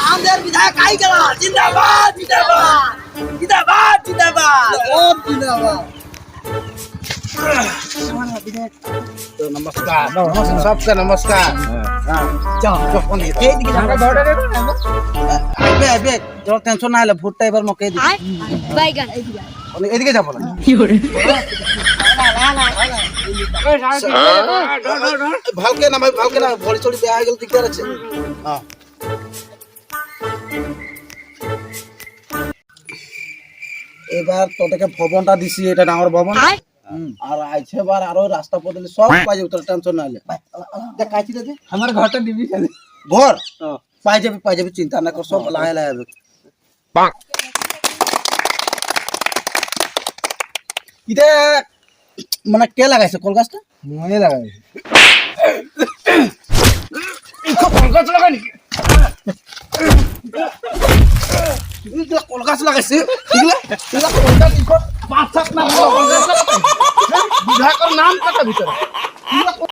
আমাদের বিধায়ক আই গেল জিন্দাবাদ জিন্দাবাদ জিন্দাবাদ জিন্দাবাদ জিন্দাবাদ तो नमस्कार सबसे नमस्कार टेंशन ना भोट एबार मके एदिके যাব না ভালকে না ভরি চড়ি দেয়া গেল দিকদার আছে এবার তোদেরকে ভবনটা দিছি এটা ডাঙর ভবন আর আইছে বার আরো রাস্তা পদলি সব পাই যাবে তোর টেনশন না হলে দেখ কাইছি দে আমার ঘরটা দিবি খালি ঘর পাই যাবে চিন্তা না কর সব লাহে লাহে হবে পাক ইতে মানে কে লাগাইছে কল গাছটা মই লাগাইছি কল গাছ লাগাই নাকি ইগুলা কল গাছ লাগাইছে ইগুলা কল গাছ 5-7 না কল গাছ লাগাইছে বিধায়কের নাম কাটা ভিতরে